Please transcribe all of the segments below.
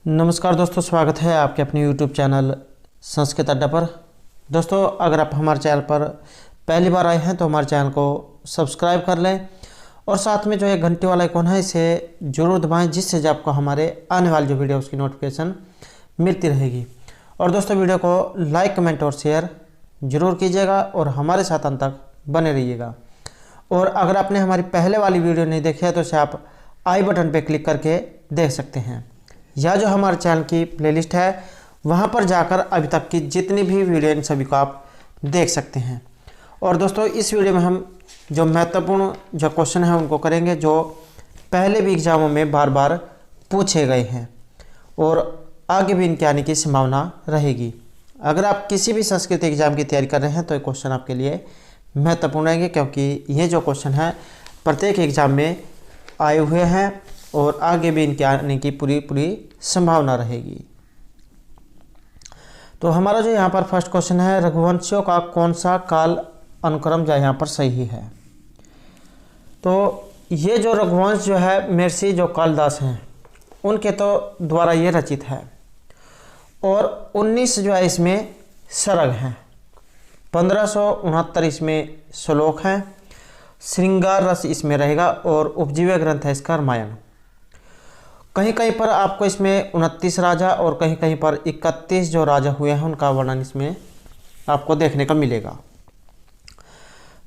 नमस्कार दोस्तों, स्वागत है आपके अपने YouTube चैनल संस्कृत अड्डा पर। दोस्तों, अगर आप हमारे चैनल पर पहली बार आए हैं तो हमारे चैनल को सब्सक्राइब कर लें और साथ में जो है घंटे वाला आइकॉन है इसे ज़रूर दबाएं, जिससे जो आपको हमारे आने वाली जो वीडियो उसकी नोटिफिकेशन मिलती रहेगी। और दोस्तों, वीडियो को लाइक, कमेंट और शेयर ज़रूर कीजिएगा और हमारे साथ अंत तक बने रहिएगा। और अगर आपने हमारी पहले वाली वीडियो नहीं देखी है तो इसे आप आई बटन पर क्लिक करके देख सकते हैं, या जो हमारे चैनल की प्लेलिस्ट है वहां पर जाकर अभी तक की जितनी भी वीडियो इन सभी को आप देख सकते हैं। और दोस्तों, इस वीडियो में हम जो महत्वपूर्ण जो क्वेश्चन है उनको करेंगे, जो पहले भी एग्जामों में बार बार पूछे गए हैं और आगे भी इनके आने की संभावना रहेगी। अगर आप किसी भी संस्कृत एग्जाम की तैयारी कर रहे हैं तो ये क्वेश्चन आपके लिए महत्वपूर्ण रहेंगे, क्योंकि ये जो क्वेश्चन है प्रत्येक एग्जाम में आए हुए हैं और आगे भी इनके आने की पूरी संभावना रहेगी। तो हमारा जो यहाँ पर फर्स्ट क्वेश्चन है, रघुवंशियों का कौन सा काल अनुक्रम जो यहाँ पर सही है। तो ये जो रघुवंश जो है महर्षि जो कालिदास हैं उनके तो द्वारा ये रचित है और 19 जो है इसमें सर्ग हैं, 1569 इसमें श्लोक हैं, श्रृंगार रस इसमें रहेगा और उपजीव्य ग्रंथ है इसका रामायण। कहीं कहीं पर आपको इसमें 29 राजा और कहीं कहीं पर 31 जो राजा हुए हैं उनका वर्णन इसमें आपको देखने का मिलेगा।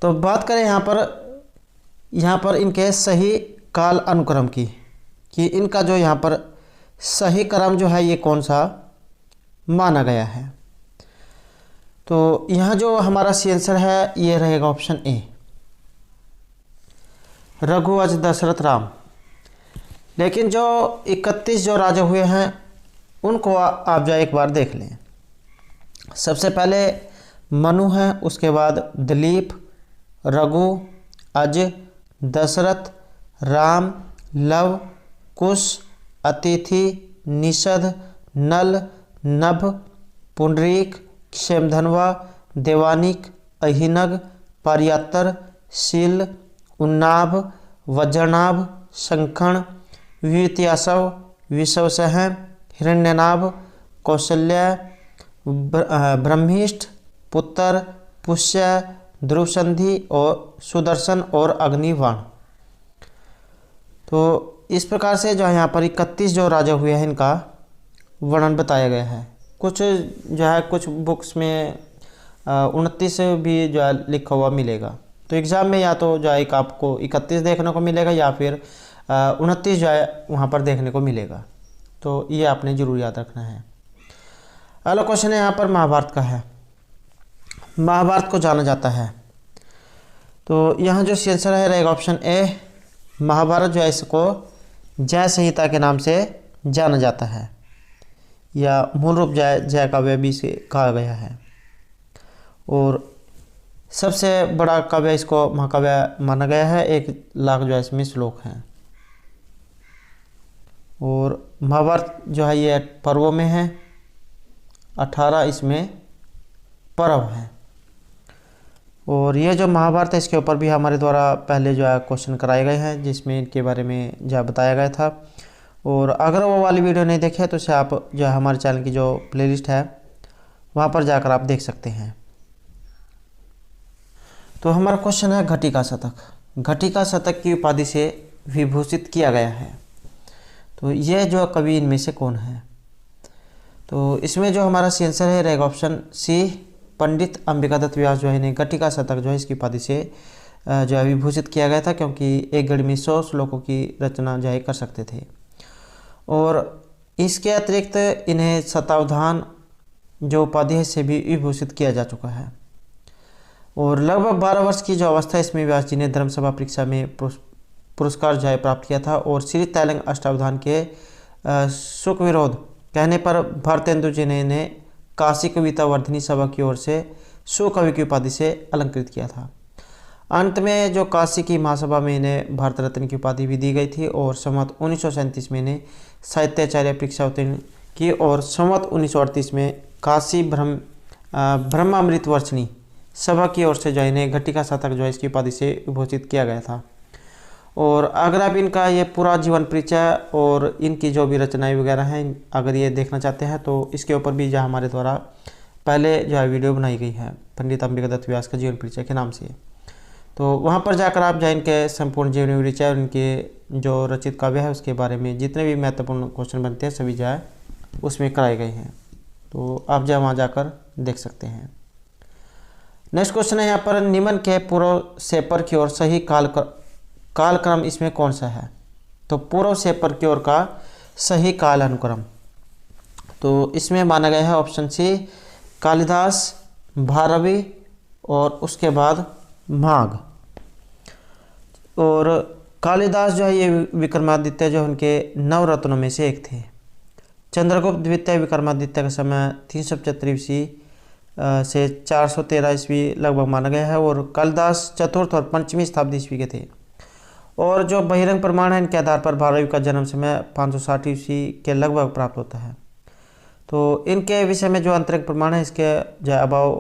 तो बात करें यहाँ पर इनके सही काल अनुक्रम की, कि इनका जो यहाँ पर सही क्रम जो है ये कौन सा माना गया है। तो यहाँ जो हमारा सी आंसर है ये रहेगा ऑप्शन ए, रघुवंश दशरथ राम। लेकिन जो 31 जो राजा हुए हैं उनको आप जो एक बार देख लें। सबसे पहले मनु है, उसके बाद दिलीप, रघु, अज, दशरथ, राम, लव, कुश, अतिथि, निषद, नल, नभ, पुंडरीक, क्षेमधनवा, देवानिक, अहिनग, पारियात्तर, शील, उन्नाभ, वज्रनाभ, शंखण, वित्यासव, विषवसह, हिरण्यनाभ, कौशल्य, ब्रह्मिष्ठ, पुत्र, पुष्य, ध्रुवसंधि और सुदर्शन और अग्निबाण। तो इस प्रकार से जो है यहाँ पर 31 जो राजा हुए हैं इनका वर्णन बताया गया है। कुछ जो है कुछ बुक्स में 29 भी जो है लिखा हुआ मिलेगा। तो एग्ज़ाम में या तो जो है एक आपको 31 देखने को मिलेगा या फिर 29 जो है वहाँ पर देखने को मिलेगा। तो ये आपने ज़रूर याद रखना है। अगला क्वेश्चन है यहाँ पर महाभारत का है। महाभारत को जाना जाता है, तो यहाँ जो आंसर है रहेगा ऑप्शन ए, महाभारत जो है इसको जय संहिता के नाम से जाना जाता है, या मूल रूप जय काव्य भी इसे कहा गया है। और सबसे बड़ा काव्य इसको महाकाव्य माना गया है, 1 लाख जो है इसमें श्लोक हैं। और महाभारत जो है ये पर्वों में है, 18 इसमें पर्व हैं। और ये जो महाभारत है इसके ऊपर भी हमारे द्वारा पहले जो है क्वेश्चन कराए गए हैं, जिसमें इनके बारे में जो है बताया गया था। और अगर वो वाली वीडियो नहीं देखे तो उसे आप जो है हमारे चैनल की जो प्लेलिस्ट है वहाँ पर जाकर आप देख सकते हैं। तो हमारा क्वेश्चन है घटिका शतक। घटिका शतक की उपाधि से विभूषित किया गया है, तो यह जो कवि इनमें से कौन है। तो इसमें जो हमारा सी आंसर है रहेगा ऑप्शन सी, पंडित अंबिकादत्त व्यास जो है इन्हें घटिका शतक जो है इसकी उपाधि से जो है विभूषित किया गया था, क्योंकि एक घड़ी में 100 श्लोकों की रचना जो है कर सकते थे। और इसके अतिरिक्त इन्हें शतावधान जो उपाधि है से भी विभूषित किया जा चुका है। और लगभग 12 वर्ष की जो अवस्था इसमें व्यास जी ने धर्मसभा परीक्षा में पुरस्कार जो है प्राप्त किया था। और श्री तैलंग अष्टावधान के सुख विरोध कहने पर भारतेंदु जी ने इन्हें काशी कविता वर्धिनी सभा की ओर से सुकवि की उपाधि से अलंकृत किया था। अंत में जो काशी की महासभा में इन्हें भारत रत्न की उपाधि भी दी गई थी। और संवत 1937 में इन्हें साहित्याचार्य परीक्षा उत्तीर्ण की और संवत 1938 में काशी ब्रह्मामृत वर्षिणी सभा की ओर से जो इन्हें घटिका शतक जो है इसकी उपाधि से विभूषित किया गया था। और अगर आप इनका ये पूरा जीवन परिचय और इनकी जो भी रचनाएं वगैरह हैं अगर ये देखना चाहते हैं तो इसके ऊपर भी जो हमारे द्वारा पहले जो है वीडियो बनाई गई है पंडित अंबिका दत्त व्यास का जीवन परिचय के नाम से। तो वहाँ पर जाकर आप जो इनके संपूर्ण जीवन परिचय और इनके जो रचित काव्य है उसके बारे में जितने भी महत्वपूर्ण क्वेश्चन बनते हैं सभी जो है उसमें कराए गए हैं। तो आप जो वहाँ जाकर देख सकते हैं। नेक्स्ट क्वेश्चन है यहाँ पर निम्न के पूर्व से पर की ओर सही कालक्रम इसमें कौन सा है। तो पूर्व से पर की ओर का सही काल अनुक्रम तो इसमें माना गया है ऑप्शन सी कालिदास, भारवी और उसके बाद माघ। और कालिदास जो है ये विक्रमादित्य जो उनके नवरत्नों में से एक थे। चंद्रगुप्त द्वितीय विक्रमादित्य का समय 375 ईस्वी से 413 ईस्वी लगभग माना गया है और कालिदास चतुर्थ और पंचमी शताब्दी ईस्वी के थे। और जो बहिरंग प्रमाण है इनके आधार पर भारवी का जन्म समय 560 ईस्वी के लगभग प्राप्त होता है। तो इनके विषय में जो आंतरिक प्रमाण है इसके जो अभाव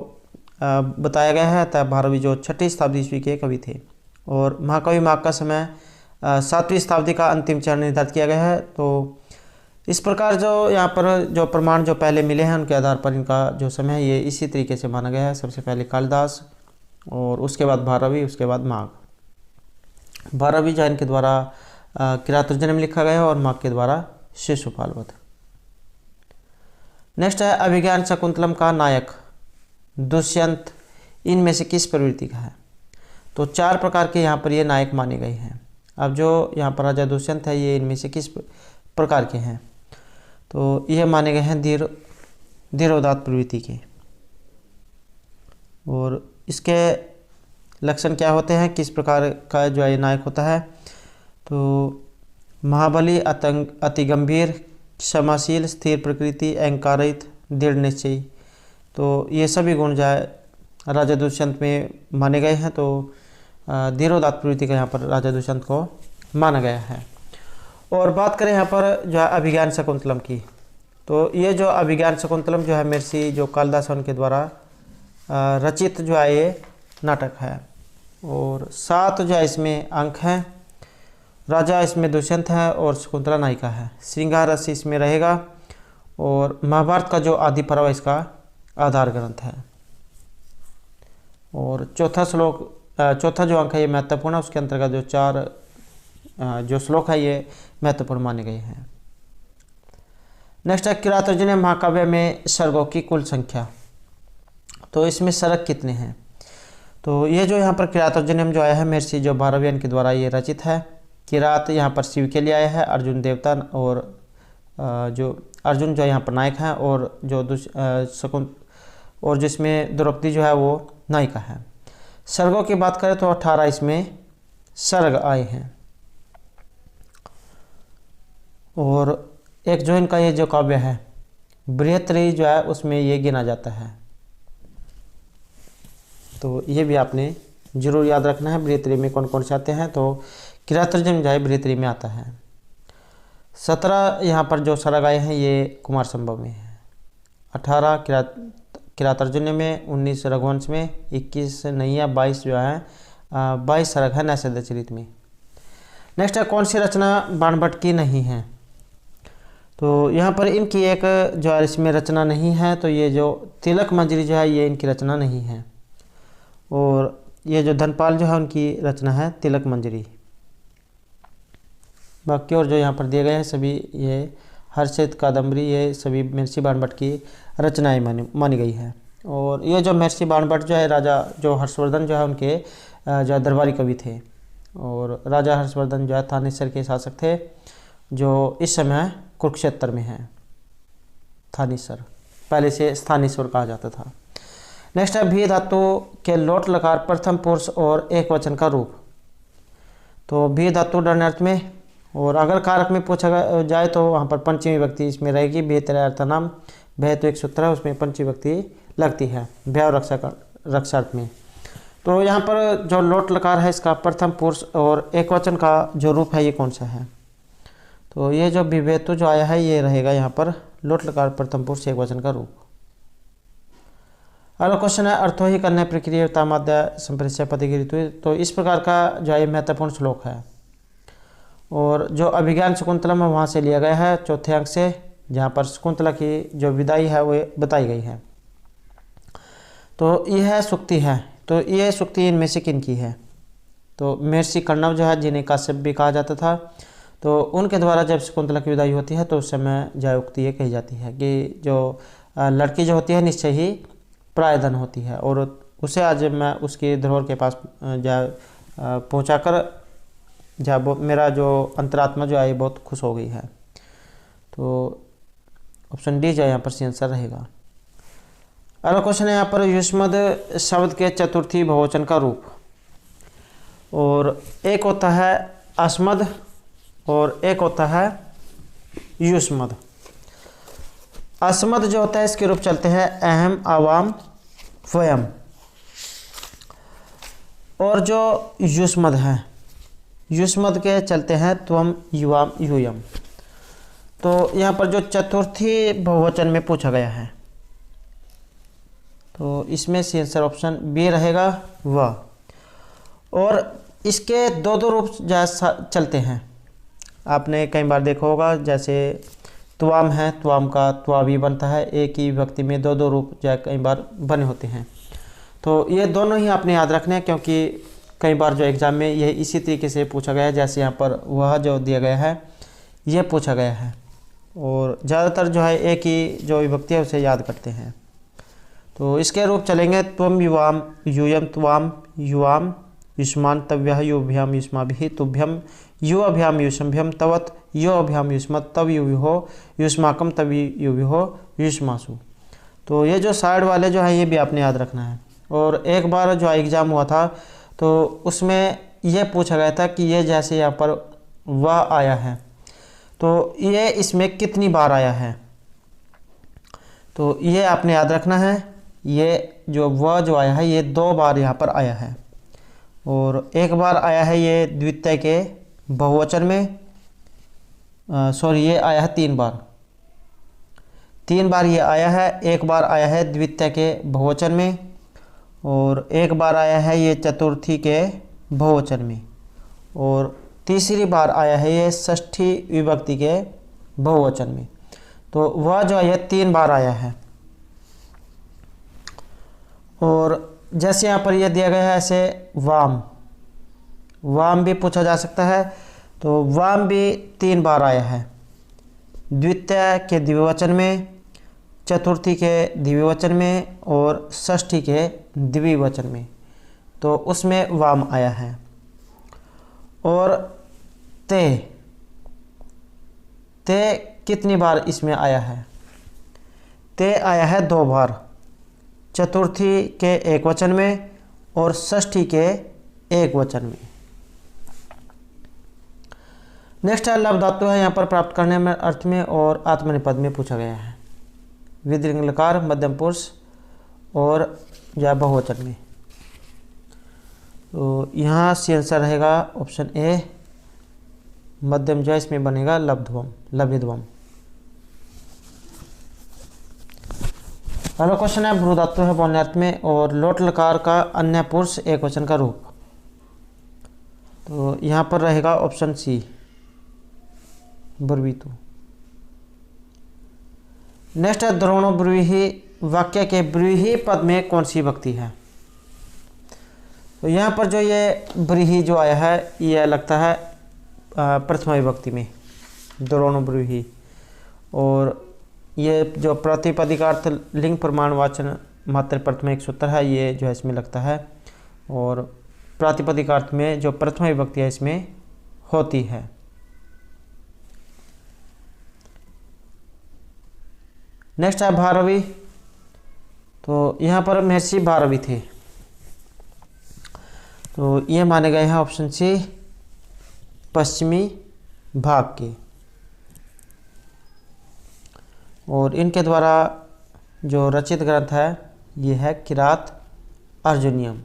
बताया गया है अतः भारवी जो 6ठी शताब्दी ईस्वी के कवि थे। और महाकवि माघ का समय 7वीं शताब्दी का अंतिम चरण निर्धारित किया गया है। तो इस प्रकार जो यहाँ पर जो प्रमाण जो पहले मिले हैं उनके आधार पर इनका जो समय है ये इसी तरीके से माना गया है। सबसे पहले कालिदास और उसके बाद भारवी, उसके बाद माघ। भारवी जो इनके द्वारा किरातोर्जुनीय में लिखा गया है और माघ के द्वारा शिशुपाल वध। नेक्स्ट है अभिज्ञान शकुंतलम का नायक दुष्यंत इनमें से किस प्रवृत्ति का है। तो 4 प्रकार के यहाँ पर ये नायक माने गए हैं। अब जो यहाँ पर राजा दुष्यंत है ये इनमें से किस प्रकार के हैं। तो ये माने गए हैं धीरोदात्त प्रवृत्ति के। और इसके लक्षण क्या होते हैं, किस प्रकार का जो है नायक होता है। तो महाबली, अति गंभीर, क्षमाशील, स्थिर प्रकृति, अहंकाररहित, दृढ़ निश्चयी। तो ये सभी गुण जो है राजा दुष्यंत में माने गए हैं। तो धीरोदात्त प्रवृत्ति का यहाँ पर राजा दुष्यंत को माना गया है। और बात करें यहाँ पर जो है अभिज्ञान शकुंतलम की। तो ये जो अभिज्ञान शकुंतलम जो है महर्षि जो कालिदास उनके द्वारा रचित जो है ये नाटक है। और 7 जो है इसमें अंक हैं। राजा इसमें दुष्यंत है और शकुंतला नायिका है। श्रृंगार रस इसमें रहेगा और महाभारत का जो आदि पर्व इसका आधार ग्रंथ है। और चौथा जो अंक है ये महत्वपूर्ण है। उसके अंतर्गत जो 4 जो श्लोक है ये महत्वपूर्ण माने गए हैं। नेक्स्ट है किरातोर्जुनीय महाकाव्य में सर्गों की कुल संख्या। तो इसमें सर्ग कितने हैं। तो ये जो यहाँ पर किरातोर्जुनीय जो आया है महर्षि जो भारवी के द्वारा ये रचित है। किरात यहाँ पर शिव के लिए आया है, अर्जुन देवता और जो अर्जुन जो यहाँ पर नायक है और जो और जिसमें द्रौपदी जो है वो नायिका है। सर्गों की बात करें तो 18 इसमें सर्ग आए हैं। और एक जो इनका ये जो काव्य है बृहत्तरी जो है उसमें ये गिना जाता है। तो ये भी आपने जरूर याद रखना है बृहत्तरी में कौन कौन से आते हैं। तो किरातोर्जुनीय जो है बृहत्तरी में आता है। 17 यहाँ पर जो सर्ग आए हैं ये कुमार संभव में है। 18 किरातोर्जुनीय में, 19 रघुवंश में, 21 नैया, 22 जो है 22 सर्ग है नैषधचरित में। नेक्स्ट है कौन सी रचना बाणभट्ट की नहीं है। तो यहाँ पर इनकी एक जो है इसमें रचना नहीं है। तो ये जो तिलक मंजरी जो है ये इनकी रचना नहीं है। और ये जो धनपाल जो है उनकी रचना है तिलक मंजरी। बाकी और जो यहाँ पर दिए गए हैं सभी ये हर्षित, कादम्बरी ये सभी महर्षि बाणभट्ट की रचनाएं मानी गई है। और ये जो महर्षि बाणभट्ट जो है राजा जो हर्षवर्धन जो है उनके जो दरबारी कवि थे। और राजा हर्षवर्धन जो है थानेश्वर के शासक थे जो इस समय कुरुक्षेत्र में है। थानेश्वर पहले से स्थानेश्वर कहा जाता था। नेक्स्ट है भी धातु के लोट लकार प्रथम पुरुष और एक वचन का रूप। तो भी धातु डर्नर्थ में और अगर कारक में पूछा जाए तो वहाँ पर पंचमी व्यक्ति इसमें रहेगी। बेहतर अर्थनाम भय तो एक सूत्र है उसमें पंचमी व्यक्ति लगती है भय और रक्षार्थ में। तो यहाँ पर जो लोट लकार है इसका प्रथम पुरुष और एक वचन का जो रूप है ये कौन सा है। तो ये जो विभेतु जो आया है ये रहेगा यहाँ पर लोट लकार प्रथम पुरुष एक वचन का रूप। अगला क्वेश्चन है अर्थो ही कन्या प्रक्रिया तामाद्य संपरिचय पतिगिरितु। तो इस प्रकार का जो है महत्वपूर्ण श्लोक है। और जो अभिज्ञान शकुंतलम है वहाँ से लिया गया है चौथे अंक से, जहाँ पर शकुंतला की जो विदाई है वो बताई गई है। तो यह सूक्ति है, तो ये सूक्ति इनमें से किन की है? तो महर्षि कर्णव जो है, जिन्हें काश्यप भी कहा जाता था, तो उनके द्वारा जब शकुंतला की विदाई होती है तो उस समय जय उक्ति ये कही जाती है कि जो लड़की जो होती है निश्चय ही प्रायधन होती है, और उसे आज मैं उसकी धरोहर के पास जा पहुँचा कर जब मेरा जो अंतरात्मा जो है बहुत खुश हो गई है। तो ऑप्शन डी जो यहाँ पर सी आंसर रहेगा। अगला क्वेश्चन है यहाँ पर युष्मद शब्द के चतुर्थी बहुवचन का रूप, और एक होता है अस्मद और एक होता है युष्मद। अस्मद जो होता है इसके रूप चलते हैं अहम, आवाम, वयम, और जो युष्मद है युष्मद के चलते हैं त्वम, युवाम, यूयम। तो यहाँ पर जो चतुर्थी बहुवचन में पूछा गया है तो इसमें सी आंसर ऑप्शन बी रहेगा वह। और इसके दो दो रूप चलते हैं, आपने कई बार देखा होगा, जैसे त्वाम है, त्वाम का त्वा भी बनता है, एक ही विभक्ति में दो दो रूप कई बार बने होते हैं। तो ये दोनों ही आपने याद रखने हैं, क्योंकि कई बार जो एग्ज़ाम में यह इसी तरीके से पूछा गया है, जैसे यहाँ पर वह जो दिया गया है ये पूछा गया है, और ज़्यादातर जो है एक ही जो विभक्ति है उसे याद करते हैं। तो इसके रूप चलेंगे त्वम, युवाम, यूयम, त्वाम, युवाम, युष्मान, तव्यः, युभ्याम, युष्माभिः, तुभ्यम, युवभ्याम, युष्मभ्यम, तवत्, युवभ्याम, युष्मत्, तव युविहो, युष्माकम, तव युविहो, युष्मासु। तो ये जो साइड वाले जो है ये भी आपने याद रखना है। और एक बार जो एग्ज़ाम हुआ था तो उसमें यह पूछा गया था कि ये जैसे यहाँ पर वह आया है तो ये इसमें कितनी बार आया है, तो ये आपने याद रखना है। ये जो वह जो आया है ये 2 बार यहाँ पर आया है, और एक बार आया है ये द्वितीय के बहुवचन में, ये आया है 3 बार, 3 बार ये आया है। एक बार आया है द्वितीय के बहुवचन में, और एक बार आया है ये चतुर्थी के बहुवचन में, और तीसरी बार आया है ये षष्ठी विभक्ति के बहुवचन में। तो वह जो है 3 बार आया है। और जैसे यहाँ पर यह दिया गया है ऐसे वाम, वाम भी पूछा जा सकता है, तो वाम भी 3 बार आया है, द्वितीय के द्विवचन में, चतुर्थी के द्विवचन में, और षष्ठी के द्विवचन में, तो उसमें वाम आया है। और ते कितनी बार इसमें आया है? ते आया है 2 बार, चतुर्थी के एक वचन में और षष्ठी के एक वचन में। नेक्स्ट है लव धातु है, यहाँ पर प्राप्त करने में अर्थ में और आत्मनिपद में पूछा गया है, विधिलिंग लकार, मध्यम पुरुष और या बहुवचन में। तो यहाँ सी आंसर रहेगा ऑप्शन ए, मध्यम जो इसमें बनेगा लब्ध्वम, लभिध्वम। अगला क्वेश्चन है भ्रू धातु है बोलने अर्थ में और लोट लकार का अन्य पुरुष एक वचन का रूप। तो यहाँ पर रहेगा ऑप्शन सी, ब्रुवीतु। नेक्स्ट है द्रोणो ब्रूहि, वाक्य के ब्रूहि पद में कौन सी विभक्ति है? तो यहाँ पर जो ये ब्रीहि जो आया है यह लगता है प्रथमा विभक्ति में, द्रोणो ब्रूहि। और ये जो प्रातिपदिकार्थ लिंग प्रमाणवाचन मात्र प्रथमा एक सूत्र है, ये जो है इसमें लगता है, और प्रातिपदिकार्थ में जो प्रथमा विभक्ति है इसमें होती है। नेक्स्ट है भारवी। तो यहाँ पर महर्षि भारवी थे, तो ये माने गए हैं ऑप्शन सी, पश्चिमी भाग के, और इनके द्वारा जो रचित ग्रंथ है ये है किरात अर्जुनियम।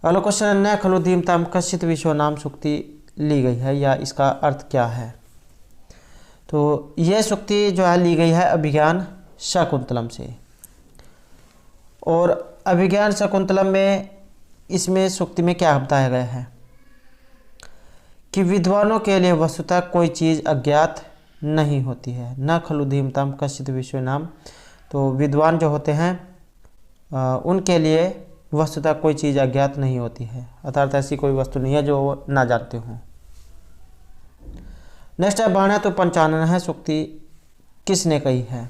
अगला क्वेश्चन है न खलु धीमताम कश्चित विश्व नाम सूक्ति ली गई है, या इसका अर्थ क्या है? तो यह सूक्ति जो है ली गई है अभिज्ञान शाकुंतलम से, और अभिज्ञान शाकुंतलम में इसमें सूक्ति में क्या बताया गया है कि विद्वानों के लिए वस्तुतः कोई चीज़ अज्ञात नहीं होती है, न खलु धीमताम कश्चित विश्व नाम। तो विद्वान जो होते हैं उनके लिए वस्तुतः कोई चीज़ अज्ञात नहीं होती है, अर्थात ऐसी कोई वस्तु नहीं है जो वो ना जानते हों। नेक्स्ट है बाणा तो पंचानन है, सूक्ति किसने कही है?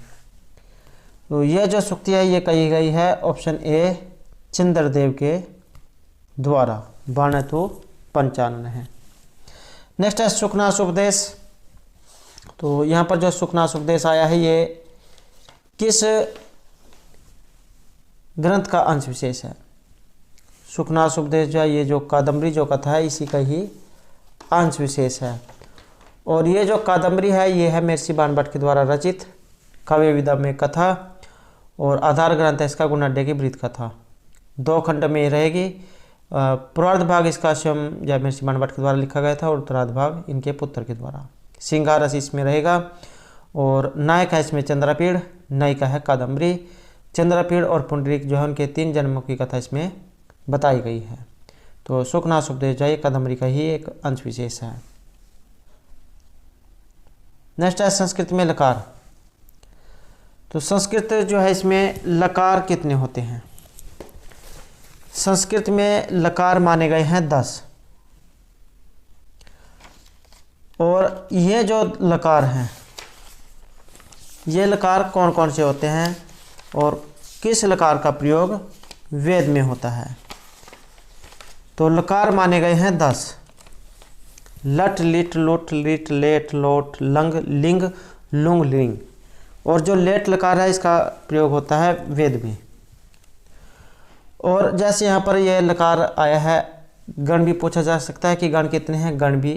तो यह जो सूक्ति है ये कही गई है ऑप्शन ए चंद्रदेव के द्वारा, बाणा तो पंचानन है। नेक्स्ट है सुखनाश उपदेश। तो यहाँ पर जो सुखनाश उपदेश आया है ये किस ग्रंथ का अंश विशेष है? सुखनाश उपदेश जो है ये जो कादम्बरी जो कथा है इसी का ही अंश विशेष है। और ये जो कादम्बरी है ये है महर्षि बाणभट्ट के द्वारा रचित काव्य विधा में कथा, और आधार ग्रंथ है इसका गुणाढ्य की वृत्त कथा। 2 खंड में रहेगी। पूर्वार्ध भाग इसका स्वयं जय महर्षि बाणभट्ट के द्वारा लिखा गया था और उत्तरार्ध भाग इनके पुत्र के द्वारा। श्रृंगार रस इसमें रहेगा और नायक है इसमें चंद्रपीड़, नायिका है कादम्बरी। चंद्रपीड़ और पुंडरीक जो है उनके 3 जन्मों की कथा इसमें बताई गई है। तो सुखनाश उपदेश जो है कादम्बरी का ही एक अंश विशेष है। नेक्स्ट है संस्कृत में लकार। तो संस्कृत जो है इसमें लकार कितने होते हैं? संस्कृत में लकार माने गए हैं 10। और ये जो लकार हैं ये लकार कौन कौन से होते हैं और किस लकार का प्रयोग वेद में होता है? तो लकार माने गए हैं 10। लट लिट लुट लिट लेट लोट लंग लिंग लुंग लिंग। और जो लेट लकार है इसका प्रयोग होता है वेद में। और जैसे यहाँ पर यह लकार आया है, गण भी पूछा जा सकता है कि गण कितने हैं? गण भी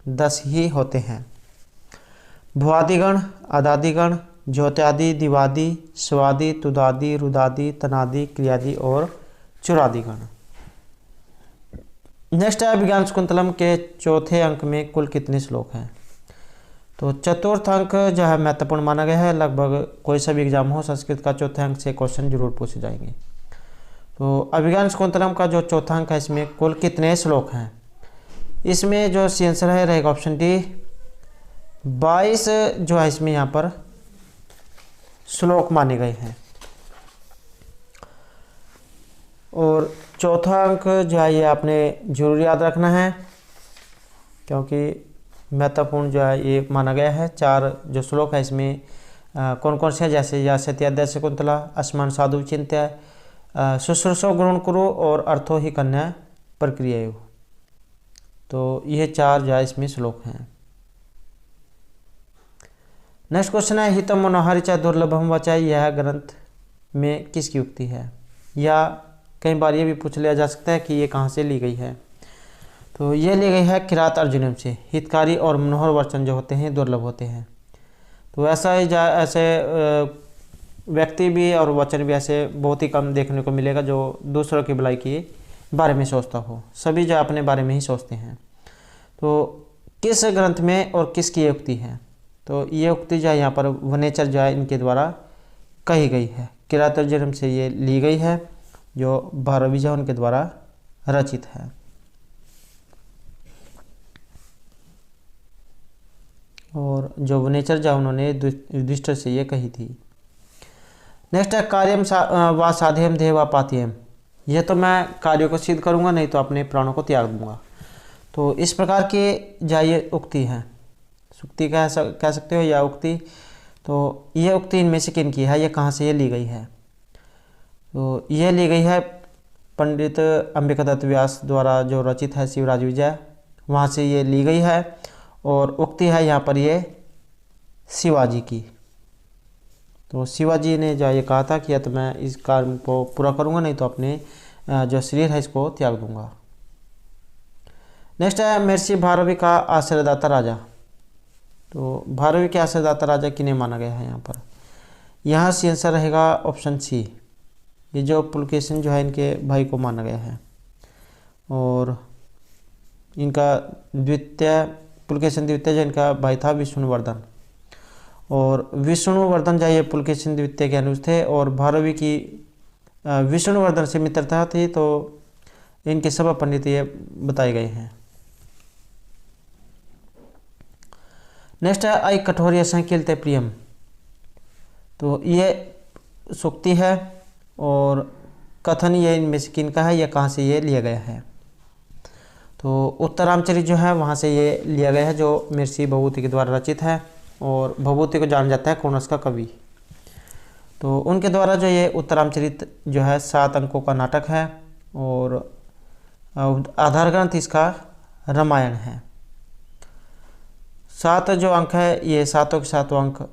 10 ही होते हैं। भुआदि गण, आदादि गण, ज्योत्यादि, दिवादि, स्वादि, तुदादि, रुदादि, तनादि, क्रियादि और चुरादि गण। नेक्स्ट है अभिज्ञान शाकुंतलम के चौथे अंक में कुल कितने श्लोक हैं? तो चतुर्थ अंक जो है महत्वपूर्ण माना गया है। लगभग कोई सा भी एग्जाम हो संस्कृत का चौथे अंक से क्वेश्चन जरूर पूछे जाएंगे। तो अभिज्ञान शाकुंतलम का जो चौथा अंक है इसमें कुल कितने श्लोक हैं? इसमें जो सी आंसर है रहेगा ऑप्शन डी 22 जो है इसमें यहाँ पर श्लोक माने गए हैं। और चौथा अंक जो है ये आपने जरूर याद रखना है क्योंकि महत्वपूर्ण जो है ये माना गया है। 4 जो श्लोक है इसमें कौन कौन से हैं? जैसे या सत्याध्याय शकुंतला, असमान साधु चिंत्य, शुश्रूषो गुण कुरु और अर्थो ही कन्या प्रक्रिया। तो ये 4 जो है इसमें श्लोक हैं। नेक्स्ट क्वेश्चन है हितम मनोहारी च दुर्लभम वचा, यह ग्रंथ में किसकी उक्ति है? या कई बार ये भी पूछ लिया जा सकता है कि ये कहाँ से ली गई है। तो ये ली गई है किरात अर्जुनम से। हितकारी और मनोहर वचन जो होते हैं दुर्लभ होते हैं। तो ऐसा ही ऐसे व्यक्ति भी और वचन भी ऐसे बहुत ही कम देखने को मिलेगा जो दूसरों की भलाई के बारे में सोचता हो। सभी जो अपने बारे में ही सोचते हैं। तो किस ग्रंथ में और किसकी ये उक्ति है? तो ये उक्ति जो है यहाँ पर वनेचर जो है इनके द्वारा कही गई है। किरात अर्जुनम से ये ली गई है जो भारवी जो उनके द्वारा रचित है। और जो वनेचर जो उन्होंने युधिष्ठिर से ये कही थी। नेक्स्ट है कार्यम व साध्यम देह व पात्यम। यह तो मैं कार्यों को सिद्ध करूंगा, नहीं तो अपने प्राणों को त्याग दूंगा। तो इस प्रकार की जो ये उक्ति है, सुक्ति कह सकते हो या उक्ति। तो यह उक्ति इनमें से किन की है? ये कहाँ से ये ली गई है? तो यह ली गई है पंडित अंबिकादत्त व्यास द्वारा जो रचित है शिवराज विजय, वहाँ से ये ली गई है। और उक्ति है यहाँ पर ये शिवाजी की। तो शिवाजी ने जो ये कहा था कि या तो मैं इस कार्य को पूरा करूँगा, नहीं तो अपने जो शरीर है इसको त्याग दूंगा। नेक्स्ट है महर्षि भारवी का आश्रयदाता राजा। तो भारवी के आश्रयदाता राजा किन्हें माना गया है यहाँ पर? यहाँ सी आंसर रहेगा ऑप्शन सी। ये जो पुलकेशिन जो है इनके भाई को माना गया है। और इनका द्वितीय पुलकेशिन द्वितीय जो इनका भाई था विष्णुवर्धन। और विष्णुवर्धन जो ये पुलकेशिन द्वितीय के अनुज थे। और भारवी की विष्णुवर्धन से मित्रता थी। तो इनके सबब पंडित ये बताए गए हैं। नेक्स्ट है आई कठोर संकीलते प्रियम। तो ये सूक्ति है और कथन ये इनमें से किन का है, या कहाँ से ये लिया गया है। तो उत्तरामचरित जो है वहाँ से ये लिया गया है, जो महर्षि भभूति के द्वारा रचित है और भभूति को जाना जाता है कोणस का कवि। तो उनके द्वारा जो ये उत्तरामचरित जो है 7 अंकों का नाटक है और आधार ग्रंथ इसका रामायण है। 7 जो अंक है ये सातों के सातों अंक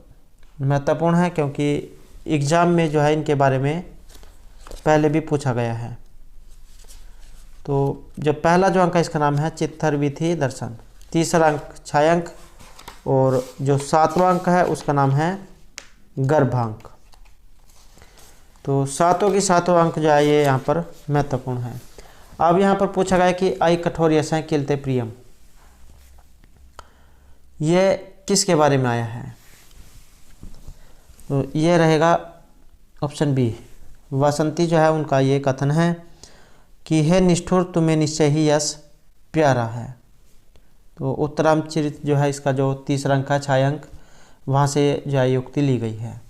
महत्वपूर्ण है, क्योंकि एग्ज़ाम में जो है इनके बारे में पहले भी पूछा गया है। तो जो पहला जो अंक है इसका नाम है चित्तरविधि दर्शन, तीसरा अंक छायांक और जो 7वां अंक है उसका नाम है गर्भांक। तो सातों की सातों अंक जो है ये यहाँ पर महत्वपूर्ण है। अब यहाँ पर पूछा गया कि आई कठोर यशं किलते प्रियम, ये किसके बारे में आया है। तो ये रहेगा ऑप्शन बी, वासंती जो है उनका ये कथन है कि हे निष्ठुर तुम्हें निश्चय ही यश प्यारा है। तो उत्तरामचरित जो है इसका जो तीसरा अंक है छायांक, वहाँ से जो है युक्ति ली गई है।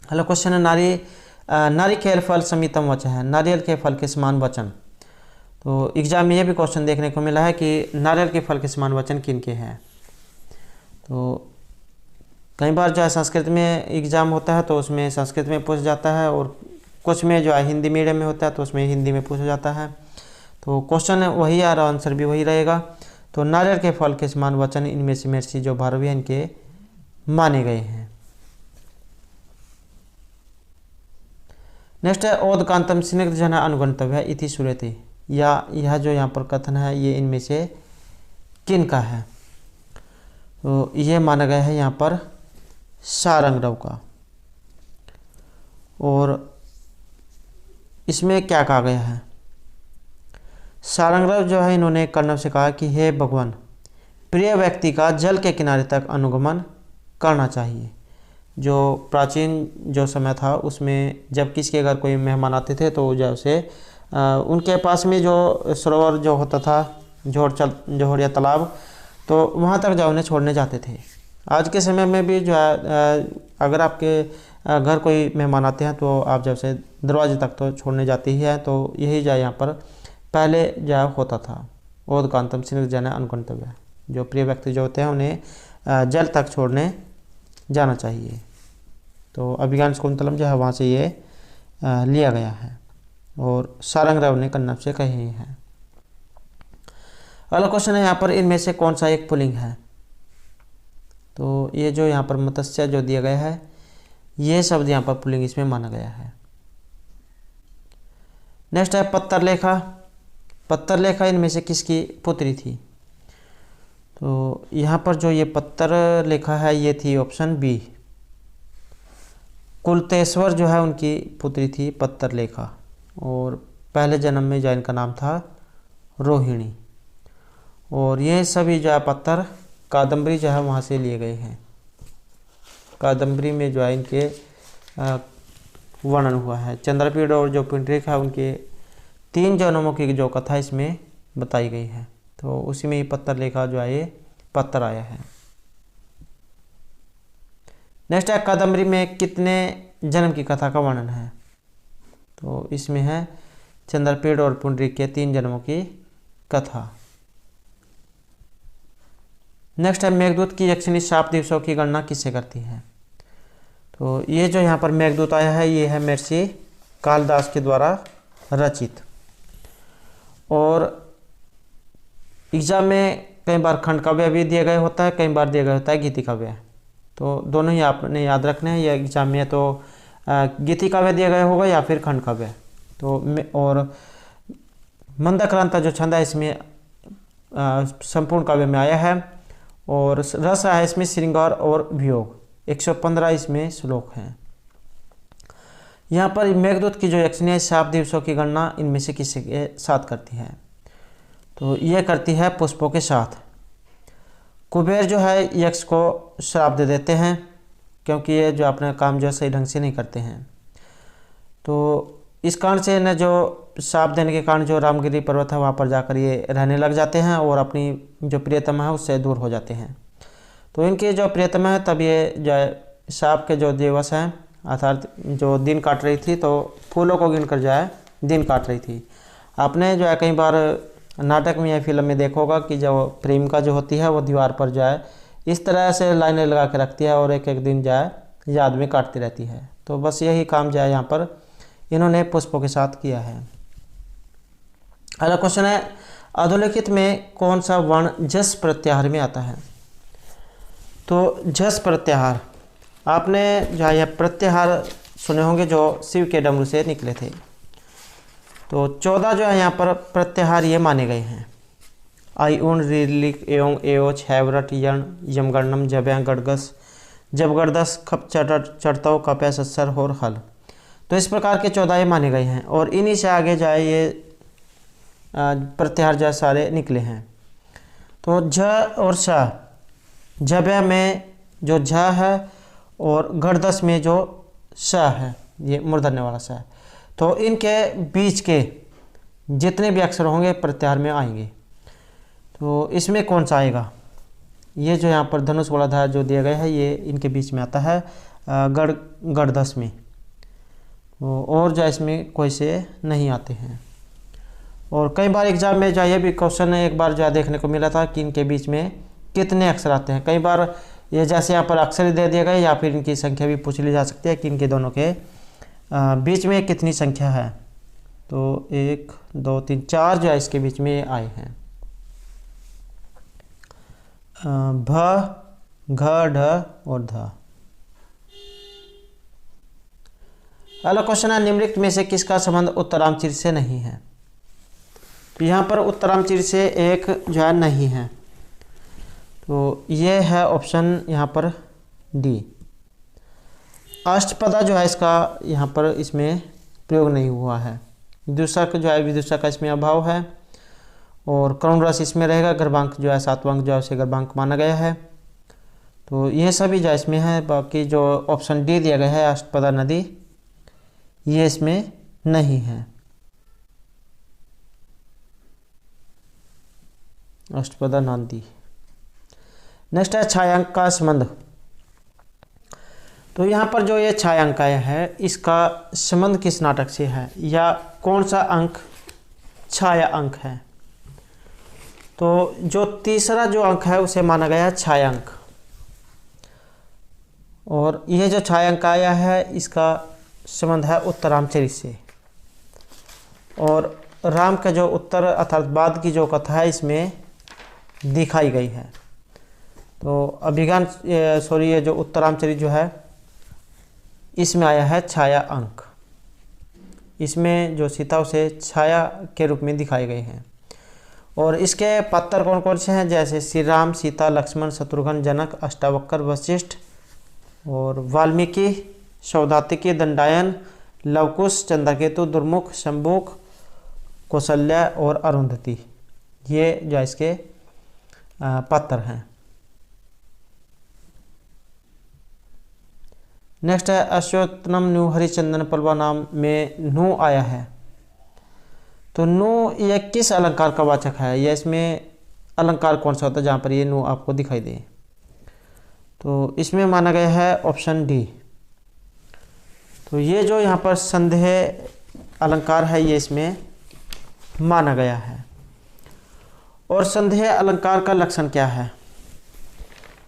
हेलो क्वेश्चन है नारिकेल फल समितम वचन है, नारियल के फल के समान वचन। तो एग्जाम में ये भी क्वेश्चन देखने को मिला है कि नारियल के फल के समान वचन किन के हैं। तो कई बार जो है संस्कृत में एग्ज़ाम होता है तो उसमें संस्कृत में पूछा जाता है, और कुछ में जो है हिंदी मीडियम में होता है तो उसमें हिंदी में पूछा जाता है। तो क्वेश्चन वही आ रहा, आंसर भी वही रहेगा। तो नारियल के फल के समान वचन इनमें से महर्षि जो भारवी हैं इनके माने गए हैं। नेक्स्ट है ओदकांतम स्निग्ध जन अनुगंतव्य है इति श्रूयते, या यह जो यहाँ पर कथन है ये इनमें से किन का है। तो ये माना गया है यहाँ पर सारंगरव का। और इसमें क्या कहा गया है, सारंगरव जो है इन्होंने कर्णव से कहा कि हे भगवान, प्रिय व्यक्ति का जल के किनारे तक अनुगमन करना चाहिए। जो प्राचीन जो समय था उसमें जब किसी के घर कोई मेहमान आते थे तो जैसे उनके पास में जो सरोवर जो होता था, जोहड़ या तालाब, तो वहाँ तक जो उन्हें छोड़ने जाते थे। आज के समय में भी जो है अगर आपके घर कोई मेहमान आते हैं तो आप जैसे दरवाजे तक तो छोड़ने जाते ही है। तो यही जो यहाँ पर पहले जो होता था, ओदकांतम स्निग्ध जन अनुगंतव्य, जो प्रिय व्यक्ति जो होते हैं उन्हें जल तक छोड़ने जाना चाहिए। तो अभिज्ञान शाकुंतलम जो है वहाँ से ये लिया गया है और सारंगरव ने कन्नड़ से कहे हैं। अगला क्वेश्चन है यहाँ पर इनमें से कौन सा एक पुल्लिंग है। तो ये जो यहाँ पर मत्स्य जो दिया गया है ये शब्द यहाँ पर पुल्लिंग इसमें माना गया है। नेक्स्ट है पत्तरलेखा। पत्तरलेखा इनमें से किसकी पुत्री थी। तो यहाँ पर जो ये पत्तरलेखा है ये थी ऑप्शन बी, कुलतेश्वर जो है उनकी पुत्री थी पत्तरलेखा, और पहले जन्म में जो इनका नाम था रोहिणी। और ये सभी जो है पत्थर कादम्बरी जो है वहाँ से लिए गए हैं। कादम्बरी में जो है इनके वर्णन हुआ है। चंद्रपीड़ और जो पुंडरीक है उनके 3 जन्मों की जो कथा इसमें बताई गई है। तो उसी में ही पत्तरलेखा जो है ये पत्थर आया है। नेक्स्ट है कादम्बरी में कितने जन्म की कथा का वर्णन है। तो इसमें है चंद्रपीड़ और पुंडरीक के 3 जन्मों की कथा। नेक्स्ट है मेघदूत की यक्षिणी शाप दिवसों की गणना किससे करती है। तो ये जो यहाँ पर मेघदूत आया है ये है महर्षि कालिदास के द्वारा रचित। और एग्जाम में कई बार खंड काव्य भी दिया गया होता है, कई बार दिया गया होता है गीति काव्य। तो दोनों ही आपने याद रखने हैं। या एग्जाम में तो गीति काव्य दिया गया होगा या फिर खंड काव्य। तो और मंदाक्रांता जो छंद है इसमें संपूर्ण काव्य में आया है, और रस है इसमें श्रृंगार और वियोग। 115 इसमें श्लोक हैं। यहाँ पर मेघदूत की जो यक्षिणी शाप दिवसों की गणना इनमें से किसी के साथ करती है। तो यह करती है पुष्पों के साथ। कुबेर जो है यक्ष को श्राप दे देते हैं क्योंकि ये जो अपना काम जो सही ढंग से नहीं करते हैं। तो इस कारण से न जो शाप देने के कारण जो रामगिरी पर्वत है वहाँ पर जाकर ये रहने लग जाते हैं और अपनी जो प्रियतमा है उससे दूर हो जाते हैं। तो इनकी जो प्रियतमा है तब ये जो है शाप के जो दिवस हैं अर्थात जो दिन काट रही थी, तो फूलों को गिनकर जो है दिन काट रही थी। आपने जो है कई बार नाटक में या फिल्म में देखा होगा कि जो प्रेमिका जो होती है वो दीवार पर जो है इस तरह से लाइनें लगा के रखती है और एक एक दिन जो है याद में काटती रहती है। तो बस यही काम जो है यहाँ पर इन्होंने पुष्पों के साथ किया है। अगला क्वेश्चन है, अधोलिखित में कौन सा वर्ण झस प्रत्याहार में आता है? तो झस प्रत्याहार, आपने जो है यह प्रत्याहार सुने होंगे जो शिव के डमरू से निकले थे। तो 14 जो है यहाँ पर प्रत्याहार ये माने गए हैं। आई उन ऋलिक एवं एवच हैवरट यण यमगणनम जब्या गड़गस जबगरदस खप चढ़तव कप्या सत्सर और हल। तो इस प्रकार के 14 ये माने गए हैं और इन्हीं से आगे जाए ये प्रत्याहार जो सारे निकले हैं। तो झ और श, जब्या में जो झ है और गड़दस में जो श है, ये मूर्धन्य वाला श है। तो इनके बीच के जितने भी अक्षर होंगे प्रत्याहार में आएंगे। तो इसमें कौन सा आएगा? ये जो यहाँ पर धनुष वाला धार जो दिया गया है ये इनके बीच में आता है गड़दस में, और जो इसमें कोई से नहीं आते हैं। और कई बार एग्जाम में जो ये भी क्वेश्चन एक बार जो देखने को मिला था कि इनके बीच में कितने अक्षर आते हैं। कई बार ये जैसे यहाँ पर अक्षर दे दिए गए या फिर इनकी संख्या भी पूछ ली जा सकती है कि इनके दोनों के बीच में कितनी संख्या है। तो 1 2 3 4 जो है इसके बीच में आए हैं। भ घ ढ और ध। अगला क्वेश्चन है, निम्नलिखित में से किसका संबंध उत्तरामचिर से नहीं है? तो यहाँ पर उत्तरामचिर से एक जो है नहीं है, तो ये है ऑप्शन यहाँ पर डी। अष्टपदा जो है इसका यहाँ पर इसमें प्रयोग नहीं हुआ है। विदूषक जो है विदूषक का इसमें अभाव है और करुण रस इसमें रहेगा। गर्भांक जो है 7वां अंक जो है उसे गर्भांक माना गया है। तो ये सभी जो इसमें है। बाकी जो ऑप्शन डी दिया गया है अष्टपदा नदी, ये इसमें नहीं है। अष्टपदा नदी। नेक्स्ट है छायांक का संबंध। तो यहाँ पर जो ये छायांक आया है इसका संबंध किस नाटक से है या कौन सा अंक छाया अंक है? तो जो तीसरा जो अंक है उसे माना गया है छायांक, और यह जो छायांक आया है इसका संबंध है उत्तरामचरित से। और राम का जो उत्तर अर्थात बाद की जो कथा है इसमें दिखाई गई है। तो अभिज्ञान ये जो उत्तरामचरित जो है इसमें आया है छाया अंक। इसमें जो सीता उसे छाया के रूप में दिखाए गए हैं। और इसके पात्र कौन कौन से हैं? जैसे श्री राम, सीता, लक्ष्मण, शत्रुघ्न, जनक, अष्टावक्र, वशिष्ठ और वाल्मीकि, सौदातिकी, दंडायन, लवकुश, चंद्रकेतु, दुर्मुख, शंभुक, कौशल्या और अरुंधति, ये जो इसके पात्र हैं। नेक्स्ट है अश्वत्थनम नु हरिचंदन पलवा नाम में नु आया है। तो नु यह किस अलंकार का वाचक है या इसमें अलंकार कौन सा होता है जहाँ पर ये नु आपको दिखाई दे? तो इसमें माना गया है ऑप्शन डी। तो ये जो यहाँ पर संदेह अलंकार है ये इसमें माना गया है। और संदेह अलंकार का लक्षण क्या है?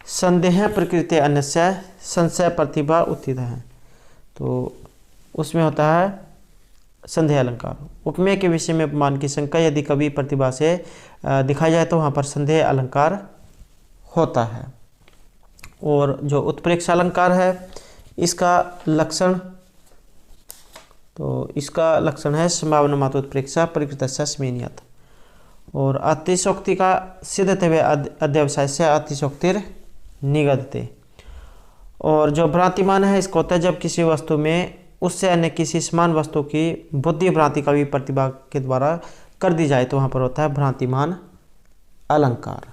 संदेह प्रकृति अन्यस्य संशय प्रतिभा उत्थित है। तो उसमें होता है संदेह अलंकार। उपमेय के विषय में उपमान की शंका यदि कभी प्रतिभा से दिखाई जाए तो वहाँ पर संदेह अलंकार होता है। और जो उत्प्रेक्ष अलंकार है इसका लक्षण, तो इसका लक्षण है संभावना मात्र उत्प्रेक्षा प्रकृतस्य स्मेनियत। और अतिशोक्ति का सिद्धते हुए अध्यवसाय से अतिशोक्तिर निगदते। और जो भ्रांतिमान है इसको होता है जब किसी वस्तु में उससे अन्य किसी समान वस्तु की बुद्धि भ्रांति का भी प्रतिभा के द्वारा कर दी जाए तो वहाँ पर होता है भ्रांतिमान अलंकार।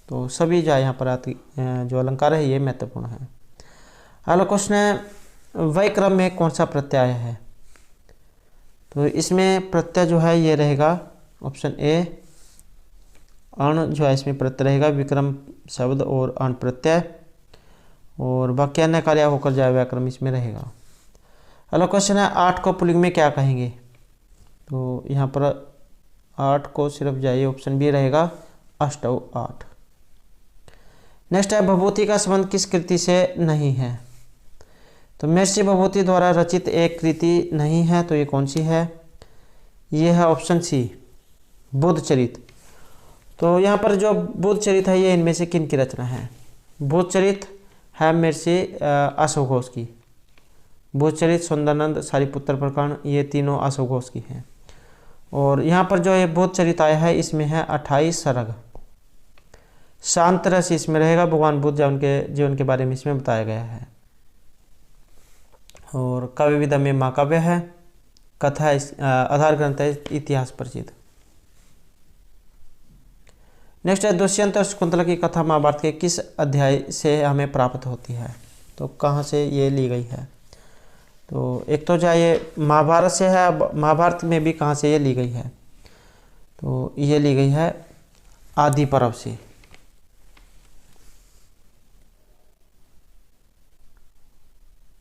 तो सभी जो यहाँ पर जो अलंकार है ये महत्वपूर्ण है। अगला क्वेश्चन है वय क्रम में कौन सा प्रत्यय है? तो इसमें प्रत्यय जो है ये रहेगा ऑप्शन ए, अण जो है इसमें प्रत्यय रहेगा, विक्रम शब्द और अण प्रत्यय, और वाक्यान्य कार्य होकर जाए व्याकरण इसमें रहेगा। अगला क्वेश्चन है 8 को पुल्लिंग में क्या कहेंगे? तो यहाँ पर 8 को सिर्फ जाइए, ऑप्शन बी रहेगा अष्टौ 8। नेक्स्ट है भभूति का संबंध किस कृति से नहीं है? तो महर्षि भभूति द्वारा रचित एक कृति नहीं है, तो ये कौन सी है? ये है ऑप्शन सी, बुद्धचरित। तो यहाँ पर जो बुद्धचरित है ये इनमें से किन की रचना है? बुद्धचरित है महर्षि अशोक घोष की, बुद्धचरित, सुंदरानंद, सारिपुत्र प्रकरण, ये तीनों अशोक घोष की हैं। और यहाँ पर जो ये बुद्धचरित आया है इसमें है 28 सर्ग, शांत रस इसमें रहेगा, भगवान बुद्ध या उनके जीवन के बारे में इसमें बताया गया है। और काव्य विधा में महाकाव्य है, कथा आधार ग्रंथ है इतिहास प्रचित। नेक्स्ट है दुष्यंत और शकुंतला की कथा महाभारत के किस अध्याय से हमें प्राप्त होती है? तो कहाँ से ये ली गई है? तो एक तो ये महाभारत से है, महाभारत में भी कहाँ से ये ली गई है? तो ये ली गई है आदि पर्व से।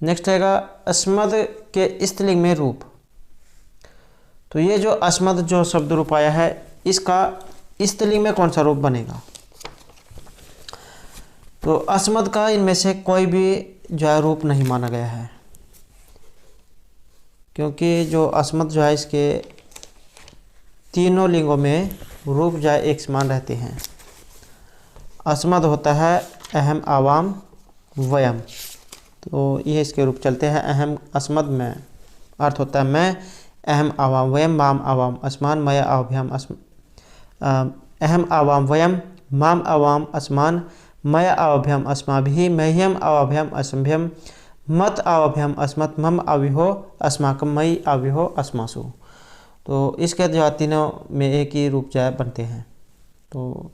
नेक्स्ट रहेगा अस्मद के स्त्रीलिंग में रूप। तो ये जो अस्मद जो शब्द रूप आया है इसका स्त्रीलिंग में कौन सा रूप बनेगा? तो अस्मद का इनमें से कोई भी जो है रूप नहीं माना गया है, क्योंकि जो अस्मद जो है इसके तीनों लिंगों में रूप जो है एक समान रहते हैं। अस्मद होता है अहम आवाम वयम, तो ये इसके रूप चलते हैं। अहम अस्मद में अर्थ होता है मैं, अहम आवाम वयम माम आवाम अस्मान मया आभ्याम अहम आवाम वयम माम आवाम अस्मान मया आभ्याम अस्माभिः मह्यम आभ्याम असंभ्यम मत आभ्याम अस्मत् मम आविहो अस्माकम मयि आविहो अस्मासु। तो इसके जो तीनों में एक ही रूप जो है बनते हैं, तो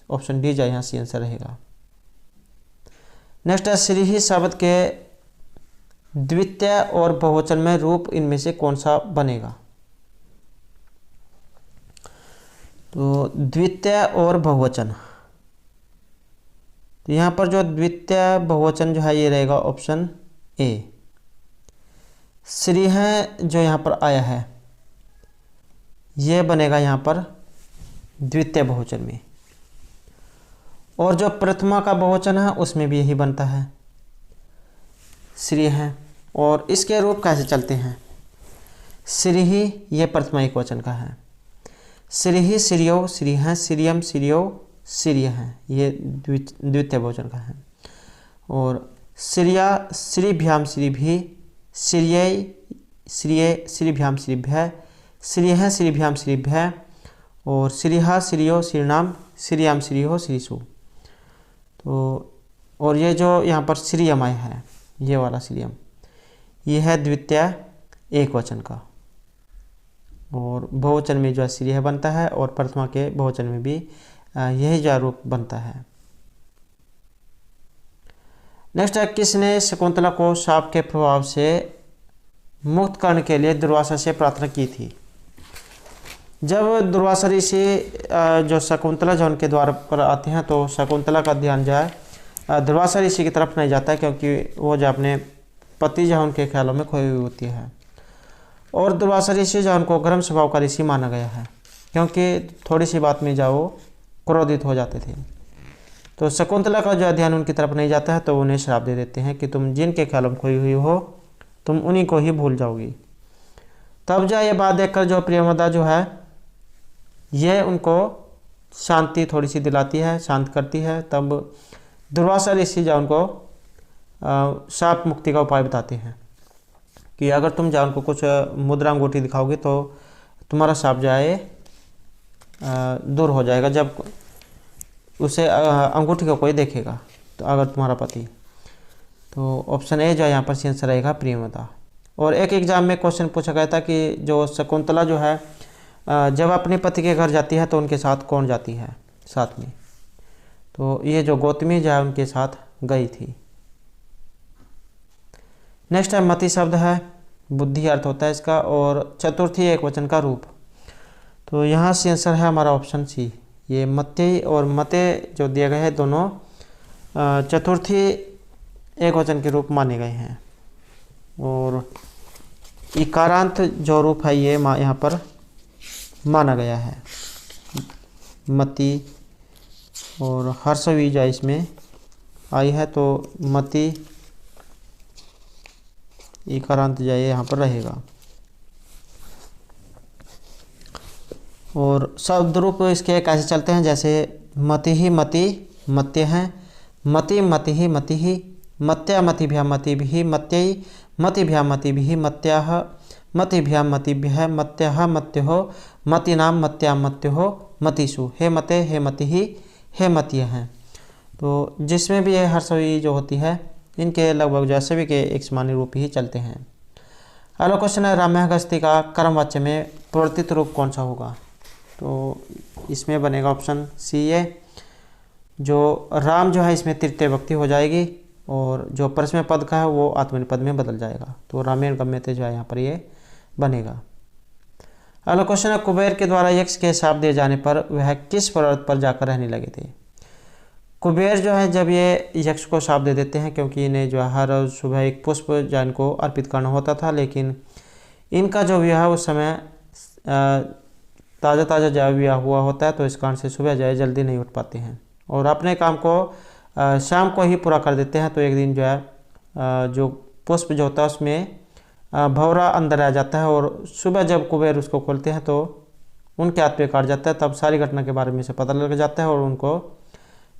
ऑप्शन डी जो यहाँ सी आंसर रहेगा। नेक्स्ट है श्री शब्द के द्वितीय और बहुवचन में रूप इनमें से कौन सा बनेगा? तो द्वितीय और बहुवचन, तो यहाँ पर जो द्वितीय बहुवचन जो है ये रहेगा ऑप्शन ए। श्री है जो यहाँ पर आया है ये बनेगा यहाँ पर द्वितीय बहुवचन में, और जो प्रथमा का बहुवचन है उसमें भी यही बनता है, श्री है। और इसके रूप कैसे चलते हैं? श्री ही ये प्रथमा एक वचन का है, श्री ही श्रियो श्री हैं, श्रियम श्रियो श्रिय हैं, ये द्वितीय बहुवचन का है। और श्रिया श्रीभ्याम श्रीभि, श्रिय श्रिय श्रीभ्याम श्रीभ्य, श्री हैं श्रीभ्याम श्रीभ्य, और श्रीहा श्रियो श्रीनाम श्रियाम श्रीहो श्रीसु। तो और ये जो यहाँ पर श्रियम आया है ये वाला श्रियम, ये है द्वितीय एक वचन का, और बहुवचन में जो है श्री बनता है, और प्रथमा के बहुवचन में भी यही जो रूप बनता है। नेक्स्ट है किसने शकुंतला को शाप के प्रभाव से मुक्त करने के लिए दुर्वासा से प्रार्थना की थी? जब दुर्वासा ऋषि जो शकुंतला जो उनके द्वार पर आते हैं तो शकुंतला का ध्यान जो है दुर्वासा ऋषि की तरफ नहीं जाता है, क्योंकि वो जो अपने पति जो उनके ख्यालों में खोई हुई होती है। और दुर्वासा ऋषि जो उनको गर्म स्वभाव का ऋषि माना गया है, क्योंकि थोड़ी सी बात में जाओ क्रोधित हो जाते थे। तो शकुंतला का जो ध्यान उनकी तरफ नहीं जाता है तो उन्हें श्राप दे देते हैं कि तुम जिनके ख्यालों में खोई हुई हो तुम उन्हीं को ही भूल जाओगी। तब जो ये बात देखकर जो प्रियमदा जो है ये उनको शांति थोड़ी सी दिलाती है, शांत करती है। तब दुर्वासा ऋषि जो उनको शाप मुक्ति का उपाय बताते हैं कि अगर तुम जो उनको कुछ मुद्रा अंगूठी दिखाओगे तो तुम्हारा शाप जाए दूर हो जाएगा, जब उसे अंगूठी को कोई देखेगा तो अगर तुम्हारा पति। तो ऑप्शन ए जो है यहाँ पर आंसर रहेगा प्रियमदा। और एक एग्जाम में क्वेश्चन पूछा गया था कि जो शकुंतला जो है जब अपने पति के घर जाती है तो उनके साथ कौन जाती है साथ में? तो ये जो गौतमी जो है उनके साथ गई थी। नेक्स्ट है मति शब्द है, बुद्धि अर्थ होता है इसका, और चतुर्थी एक वचन का रूप। तो यहाँ से आंसर है हमारा ऑप्शन सी। ये मत्य और मते जो दिए गए हैं दोनों चतुर्थी एक वचन के रूप माने गए हैं। और इकारांत जो रूप है ये यहाँ पर माना गया है। मति और हर्षवी जो इसमें आई है, तो मति इकारांत जो यहाँ पर रहेगा। और शब्द रूप इसके कैसे चलते हैं, जैसे मति ही मति मत्य हैं, मति मति ही मति ही, मत्या मतिभ्या मतिभिः मत्यई, मतिभ्या मतिभिः मत्याः, मतिभ्या मतिभ्यः मत्यः मत्योः, मतिनाम मत्या मत्योः मतिषु, हे मते हे मति ही हे मत्य हैं। तो जिसमें भी ये हर्षवी जो होती है इनके लगभग जो सभी के एक समान रूप ही चलते हैं। अगला क्वेश्चन है राम्यहस्ती का कर्मवाच्य में प्रवर्तित रूप कौन सा होगा। तो इसमें बनेगा ऑप्शन सी ये, जो राम जो है इसमें तृतीय विभक्ति हो जाएगी और जो परस्मै पद का है वो आत्मनेपद पद में बदल जाएगा। तो रामेण गम्यते जो है यहाँ पर ये बनेगा। अगला क्वेश्चन है कुबेर के द्वारा यक्ष के शाप दिए जाने पर वह किस पर्वत पर जाकर रहने लगे थे। कुबेर जो है जब ये यक्ष को शाप दे देते हैं, क्योंकि इन्हें जो है हर रोज सुबह एक पुष्प जैन को अर्पित करना होता था, लेकिन इनका जो विवाह उस समय ताज़ा ताज़ा जो विवाह हुआ होता है, तो इस कारण से सुबह जो है जल्दी नहीं उठ पाते हैं और अपने काम को शाम को ही पूरा कर देते हैं। तो एक दिन जो है जो पुष्प जो होता है उसमें भंवरा अंदर आ जाता है और सुबह जब कुबेर उसको खोलते हैं तो उनके हाथ पे काट जाता है। तब सारी घटना के बारे में से पता लग जाता है और उनको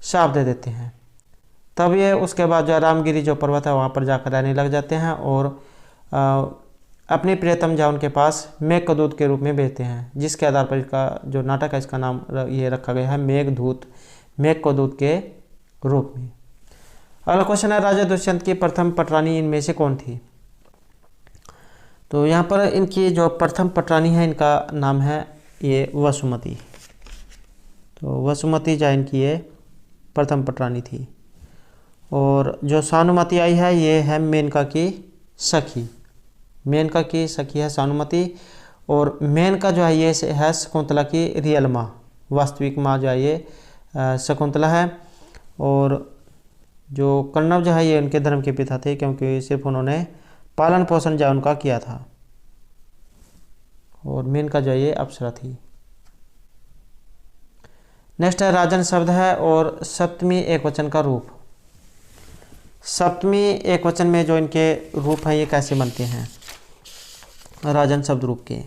शाप दे देते हैं। तब ये उसके बाद जो रामगिरी जो पर्वत है वहाँ पर जाकर रहने लग जाते हैं और अपनी प्रियतम जा उनके पास मेघदूत के रूप में भेजते हैं, जिसके आधार पर इसका जो नाटक है इसका नाम ये रखा गया है मेघदूत, मेघदूत के रूप में। अगला क्वेश्चन है राजा दुष्यंत की प्रथम पटरानी इनमें से कौन थी। तो यहाँ पर इनकी जो प्रथम पटरानी है इनका नाम है ये वसुमती। तो वसुमती जो इनकी ये प्रथम पटरानी थी। और जो सानुमति आई है ये है मेनका की सखी, मेनका की सखी है सानुमति। और मेनका जो है ये है शकुंतला की रियल माँ, वास्तविक माँ जो है ये शकुंतला है। और जो कण्व जो है ये उनके धर्म के पिता थे, क्योंकि सिर्फ उन्होंने पालन पोषण जो उनका किया था। और मेनका जो है ये अप्सरा थी। नेक्स्ट है राजन शब्द है और सप्तमी एक वचन का रूप। सप्तमी एक वचन में जो इनके रूप हैं ये कैसे बनते हैं राजन शब्द रूप के।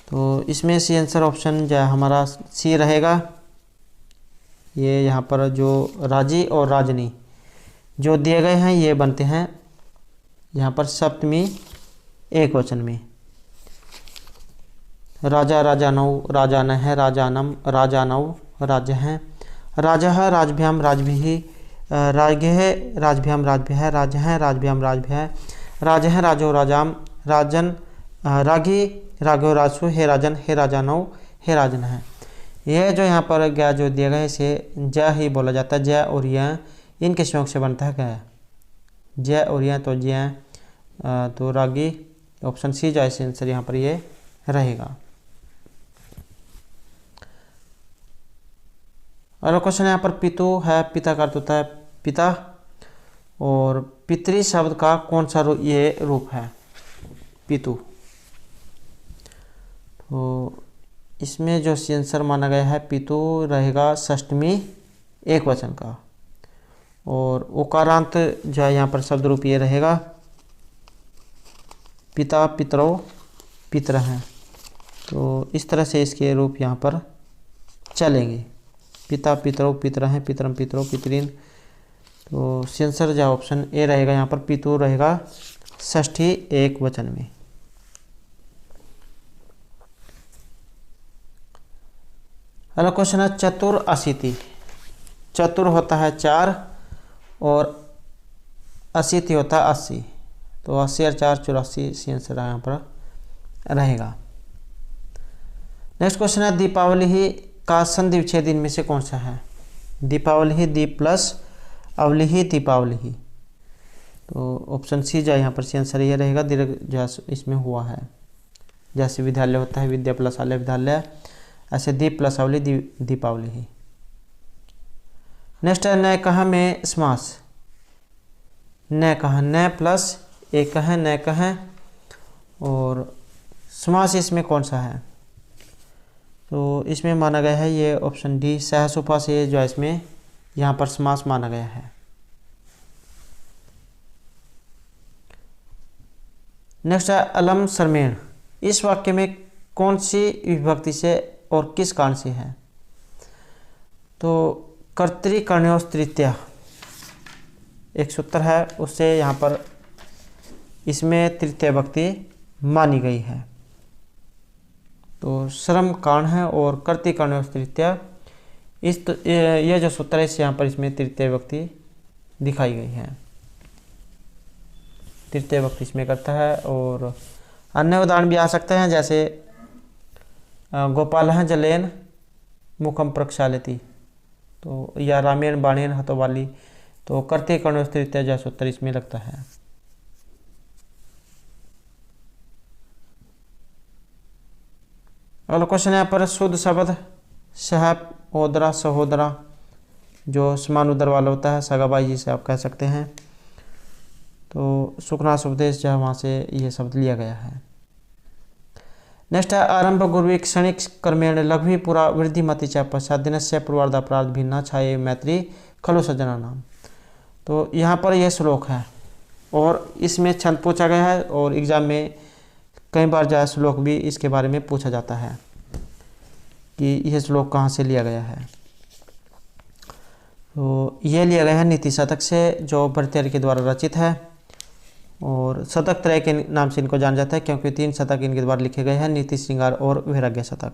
तो इसमें सी आंसर ऑप्शन जो है हमारा सी रहेगा। ये यहाँ पर जो राजी और राजनी जो दिए गए हैं ये बनते हैं यहाँ पर सप्तमी एक वचन में। राजा राजानौ राजान है, राजानम राजानौ राज्य हैं, राजा राजभ्याम राजभिः, राज्ञः राजभ्याम राजभ्यः, राज हैं राजभ्याम राजभ्यः, राज हैं राजो राजाम राजन, रागी राघव राजसु, हे राजन हे राजानौ हे राजन है। यह जो यहाँ पर ग जो दिया गया है इसे ज ही बोला जाता है। ज और य इनके संयोग से बनता है ग, ज और य तो ज, तो रागी ऑप्शन सी जो ऐसे आंसर यहाँ पर ये रहेगा। अगला क्वेश्चन यहाँ पर पितु है, पिता का अर्थ होता है पिता। और पितृ शब्द का कौन सा ये रूप है पितु। तो इसमें जो आंसर माना गया है पितु रहेगा षष्टमी एक वचन का। और उकारांत जो है यहाँ पर शब्द रूप ये रहेगा पिता पितरो पितर हैं। तो इस तरह से इसके रूप यहाँ पर चलेंगे, पिता पितरो पितर हैं, पितरम पितरो पितरीन। तो आंसर जो ऑप्शन ए रहेगा यहाँ पर पितु रहेगा षष्ठी एक वचन में। अगला क्वेश्चन है चतुर अशीति। चतुर होता है 4 और अशीति होता है 80। तो 80 और 4 84 आंसर यहाँ पर रहेगा। नेक्स्ट क्वेश्चन है दीपावली ही का संधि विच्छेद इनमें से कौन सा है। दीपावली ही दीप प्लस अवली ही दीपावली ही। तो ऑप्शन सी जो यहाँ पर सी आंसर ये रहेगा, दीर्घ जस इसमें हुआ है। जैसे विद्यालय होता है विद्या प्लस आलय विद्यालय, ऐसे दीप प्लस आवली दीपावली ही। नेक्स्ट है न कहा में समास। न कहा, न प्लस एक है न कहा, और समास इसमें कौन सा है? तो इसमें माना गया है ये ऑप्शन डी सहसुपा से जो है इसमें यहाँ पर समास माना गया है। नेक्स्ट है अलम सरमेण। इस वाक्य में कौन सी विभक्ति से और किस कारण से है? तो कर्तृकर्णयोः तृतीया एक सूत्र है, उससे यहाँ पर इसमें तृतीय विभक्ति मानी गई है। तो श्रम कारण है और कर्तृकर्णयोः तृतीया, ये जो सूत्र है यहाँ पर इसमें तृतीय विभक्ति दिखाई गई है। तृतीय विभक्ति इसमें करता है। और अन्य उदाहरण भी आ सकते हैं, जैसे गोपालः जलेन मुखम प्रक्षालयति, तो या रामेण बाणेन हतोवाली, तो कर्तृकर्णयोः तृतीया जो सूत्र इसमें लगता है। अगला क्वेश्चन है यहाँ पर शुद्ध शब्द सहोदरा सहोदरा, जो समान उदर वाला होता है, सगाबाई जिसे आप कह सकते हैं। तो सुखनाश उपदेश जो है वहाँ से ये शब्द लिया गया है। नेक्स्ट है आरंभ गुरुवी क्षणिक कर्मेण लघु पुरा वृद्धि मति च पश्चात दिनस्य पूर्वार्धापराध भिन्ना छाये मैत्री खलु सज्जना नाम। तो यहाँ पर यह श्लोक है और इसमें छंद पूछा गया है, और एग्जाम में कई बार जो है श्लोक भी इसके बारे में पूछा जाता है कि यह श्लोक कहाँ से लिया गया है। तो यह लिया गया है नीति शतक से, जो भर्तृहरि के द्वारा रचित है, और शतक त्रय के नाम से इनको जाना जाता है क्योंकि 3 शतक इनके द्वारा लिखे गए हैं, नीति श्रृंगार और वैराग्य शतक।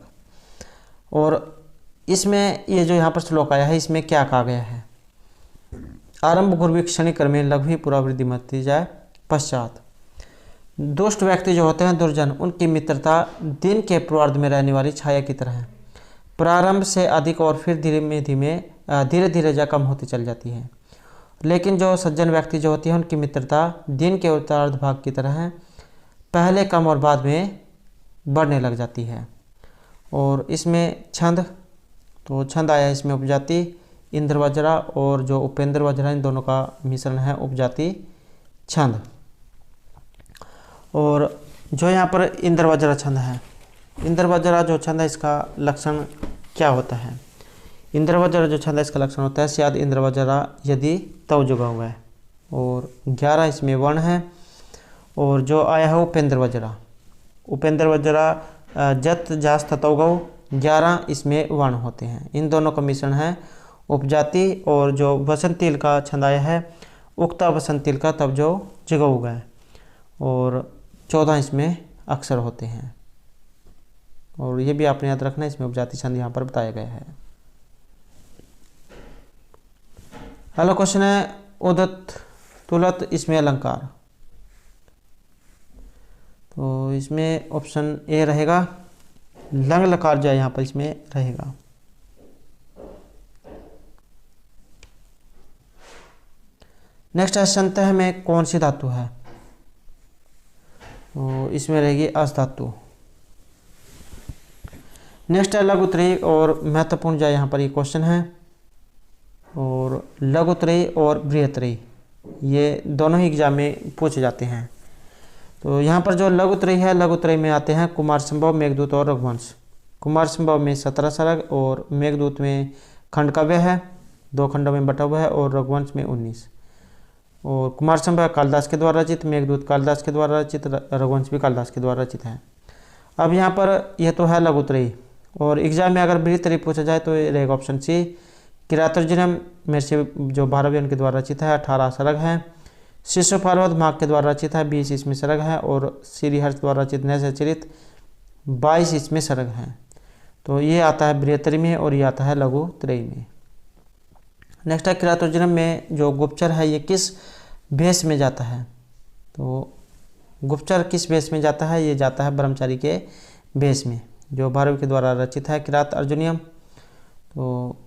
और इसमें ये जो यहाँ पर श्लोक आया है इसमें क्या कहा गया है? आरंभ गुरुवी क्षणिक कर्मे लघु पुरा वृद्धि मति जाए पश्चात। दुष्ट व्यक्ति जो होते हैं दुर्जन, उनकी मित्रता दिन के पूर्वार्ध में रहने वाली छाया की तरह है। प्रारंभ से अधिक और फिर धीरे धीरे जा कम होती चल जाती है। लेकिन जो सज्जन व्यक्ति जो होती है उनकी मित्रता दिन के उत्तरार्ध भाग की तरह है, पहले कम और बाद में बढ़ने लग जाती है। और इसमें छंद, तो छंद आया इसमें उपजाति इंद्र वज्रा और जो उपेंद्र वज्रा, इन दोनों का मिश्रण है उपजाति छंद। और जो यहाँ पर इंद्र वज्रा छंद है, इंद्र वज्रा जो छंद है इसका लक्षण क्या होता है? इंद्र वज्रा जो छंद है इसका लक्षण होता है स्याद इंद्र वज्रा यदि तव जुगा हुआ है, और 11 इसमें वर्ण है। और जो आया है उपेंद्र वज्रा, उपेंद्र वज्रा जत जास ततौ गौ, 11 इसमें वर्ण होते हैं। इन दोनों का मिश्रण है उपजाति। और जो बसंतील का छंद आया है उक्ता बसंतील का तब जो जगह उगा है, और 14 इसमें अक्षर होते हैं। और ये भी आपने याद रखना, इसमें उपजाति छंद यहाँ पर बताया गया है। अगला क्वेश्चन है उदत तुलत इसमें अलंकार। तो इसमें ऑप्शन ए रहेगा, लंग लकार जो है यहाँ पर इसमें रहेगा। नेक्स्ट है संतः में कौन सी धातु है? तो इसमें रहेगी अस धातु। नेक्स्ट है लघुत्रयी, और महत्वपूर्ण जो यहाँ पर ये क्वेश्चन है। और लघुत्रयी और बृहत्त्रयी ये दोनों ही एग्जाम में पूछे जाते हैं। तो यहाँ पर जो लघुत्रयी है, लघुत्रयी में आते हैं कुमार संभव, मेघदूत और रघुवंश। कुमार संभव में 17 सर्ग, और मेघदूत में खंड काव्य है, 2 खंडों में बटा हुआ है, और रघुवंश में 19। और कुमार संभव कालिदास के द्वारा रचित, मेघदूत कालिदास के द्वारा रचित, रघुवंश भी कालिदास के द्वारा रचित है। अब यहाँ पर यह तो है लघुत्रयी, और एग्जाम में अगर बृहत्त्रयी पूछा जाए तो ये रहेगा ऑप्शन सी किरातोर्जुनम में से जो 12वें उनके द्वारा रचित है, 18 सर्ग है। शिशुपालवध माघ के द्वारा रचित है, 20 इसमें सर्ग है। और श्रीहर्ष द्वारा रचित नैषचरित 22 इसमें सर्ग हैं। तो ये आता है बृहत्त्रयी में, और ये आता है लघुत्रयी में। नेक्स्ट है किरातोर्जुनम में जो गुप्तचर है ये किस भेष में जाता है? तो गुप्तचर किस भेष में जाता है? ये जाता है ब्रह्मचारी के भेष में, जो भारवी के द्वारा रचित है किरात अर्जुनियम। तो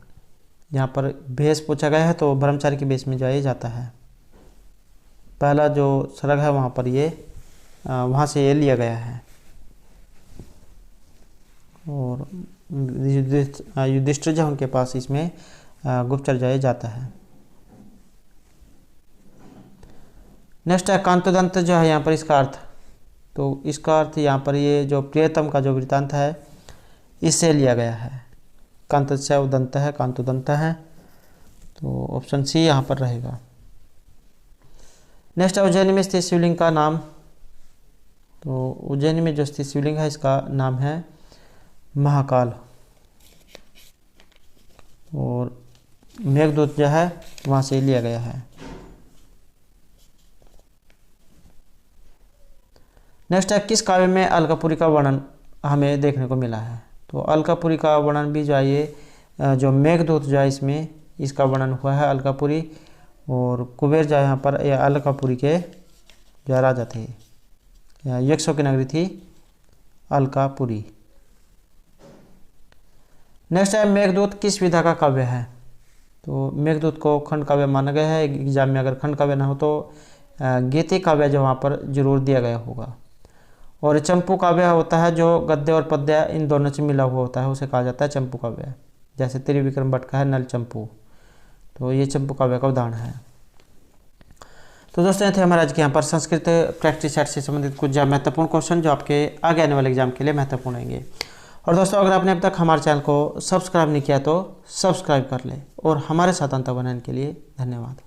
यहाँ पर भेष पूछा गया है, तो ब्रह्मचारी के भेष में जो है जाता है। पहला जो सर्ग है वहाँ पर ये वहाँ से ये लिया गया है। और युधिष्ठिर जो उनके पास इसमें गुप्तचर जाया जाता है। नेक्स्ट है कांतोदंत जो है यहाँ पर इसका अर्थ, तो इसका अर्थ यहाँ पर ये जो प्रियतम का जो वृत्तांत है इससे लिया गया है। कांतस्य उदंत है, कांतोदंत है, तो ऑप्शन सी यहाँ पर रहेगा। नेक्स्ट है उज्जैन में स्थित शिवलिंग का नाम, तो उज्जैन में जो स्थित शिवलिंग है इसका नाम है महाकाल। और मेघदूत जो है वहाँ से लिया गया है। नेक्स्ट है किस काव्य में अलकापुरी का वर्णन हमें देखने को मिला है, तो अलकापुरी का वर्णन भी जो है ये जो मेघदूत जो है इसमें इसका वर्णन हुआ है अलकापुरी। और कुबेर जो है यहाँ पर यह अलकापुरी के जो राजा थे, यक्षों की नगरी थी अलकापुरी। नेक्स्ट है मेघदूत किस विधा का काव्य है, तो मेघदूत को खंड काव्य माना गया है। एग्जाम में अगर खंड काव्य ना हो तो गीति काव्य जो वहाँ पर जरूर दिया गया होगा। और चंपू काव्य होता है जो गद्य और पद्य इन दोनों से मिला हुआ होता है, उसे कहा जाता है चंपू काव्य। जैसे त्रिविक्रम भट्ट का है नल चंपू, तो ये चंपू काव्य का उदाहरण है। तो दोस्तों ये थे हमारे आज के यहाँ पर संस्कृत प्रैक्टिस सेट से संबंधित कुछ महत्वपूर्ण क्वेश्चन जो आपके आगे आने वाले एग्जाम के लिए महत्वपूर्ण रहेंगे। और दोस्तों अगर आपने अब तक हमारे चैनल को सब्सक्राइब नहीं किया तो सब्सक्राइब कर लें। और हमारे साथ अंत बनाने के लिए धन्यवाद।